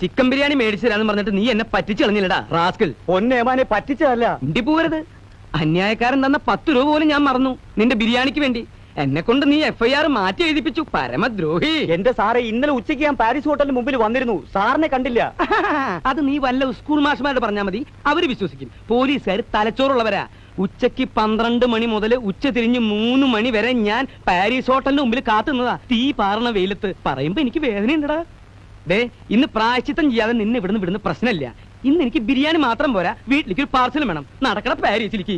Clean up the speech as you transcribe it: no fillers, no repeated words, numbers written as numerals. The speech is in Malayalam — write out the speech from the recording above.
ചിക്കൻ ബിരിയാണി മേടിച്ചതാന്ന് പറഞ്ഞിട്ട് നീ എന്നെ പറ്റിച്ചു കളഞ്ഞില്ലടാ റാസ്കൽ. പൊന്നേമാനെ പറ്റിച്ചതല്ല. ഇണ്ടി പോവരുത്. അന്യായക്കാരൻ തന്ന 10 രൂപ പോലും ഞാൻ മറന്നു നിന്റെ ബിരിയാണിക്ക് വേണ്ടി. എന്നെ കൊണ്ട് നീ FIR മാറ്റി എഴുതിപ്പിച്ചു. പരമദ്രോഹി. എന്റെ സാറേ, ഇന്നലെ ഉച്ചയ്ക്ക് ഞാൻ പാരീസ് ഹോട്ടലിന് മുമ്പിൽ വന്നിരുന്നു. സാറിനെ കണ്ടില്ല. അത് നീ വല്ല സ്കൂൾ മാഷ്മാരോട് പറഞ്ഞാൽ മതി, അവര് വിശ്വസിക്കും. പോലീസുകാർ തലച്ചോറുള്ളവരാ. ഉച്ചക്ക് 12 മണി മുതൽ ഉച്ച തിരിഞ്ഞ് 3 മണി വരെ ഞാൻ പാരീസ് ഹോട്ടലിന് മുമ്പിൽ കാത്തുന്നതാ. തീ പാറണ വെയിലത്ത്. പറയുമ്പോ എനിക്ക് വേദനയുണ്ടടാ. ദേ, ഇന്ന് പ്രായശ്ചിത്തം ചെയ്യാതെ നിന്നെ ഇവിടുന്ന് വിടുന്ന പ്രശ്നമില്ല. ഇന്ന് എനിക്ക് ബിരിയാണി മാത്രം പോരാ, വീട്ടിലേക്ക് ഒരു പാർസലും വേണം. നടക്കണ പാരീസിലേക്ക്.